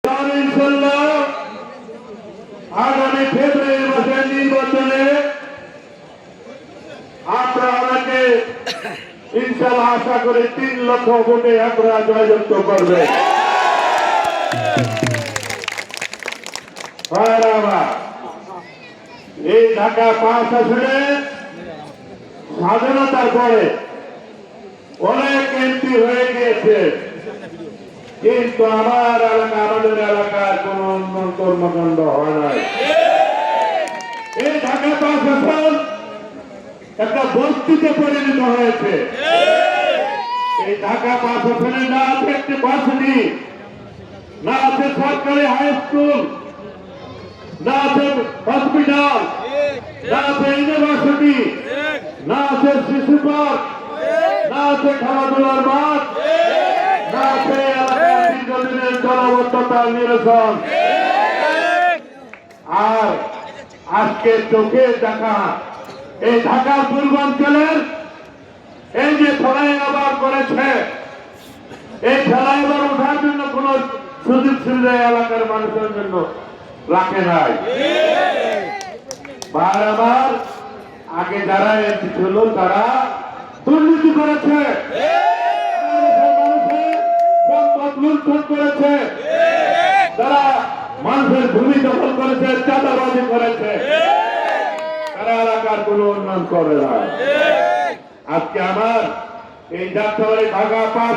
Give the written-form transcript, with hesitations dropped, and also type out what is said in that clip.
ইনশাআল্লাহ আগামী ফেব্রুয়ারি মাসের নির্বাচনে আমরা অনেকে ইনশাআল্লাহ আশা করি 3 লক্ষ ভোটে আপনারা জয়যুক্ত করবে। এই ঢাকা 5 আসনে স্বাধীনতার পরে অনেক এমপি হয়ে গিয়েছে, কিন্তু আমাদের এলাকার কোন উন্নয়ন কর্মকাণ্ড হয় নাই। এই ঢাকা 5 আসন একটা বস্তিতে পরিণত হয়েছে। এই ঢাকা 5 আসনে না আছে একটি ভার্সিটি, না আছে সরকারি হাই স্কুল, না আছে হসপিটাল, না আছে ইউনিভার্সিটি, না আছে শিশু পার্ক, না আছে খেলাধুলার মাঠ, না আছে এলাকার দীর্ঘদিনের জলাবদ্ধতার নিরসন। আর আজকে চোখে দেখা এই ঢাকার পূর্বাঞ্চলের এই যে ফ্লাইওভার করেছে, এই ফ্লাইওভার ওঠার জন্য কোন সুযোগ সুবিধা এলাকার মানুষের জন্য রাখে নাই। বারবার আগে যারা এমপি ছিল তারা দুর্নীতি করেছে, মানুষের সম্পদ লুণ্ঠন করেছে, তারা মানুষের ভূমি দখল করেছে, চাঁদাবাজি করেছে, তারা এলাকার কোন উন্নয়ন করে না। আজকে আমার এই যাত্রাবাড়ি ঢাকা 5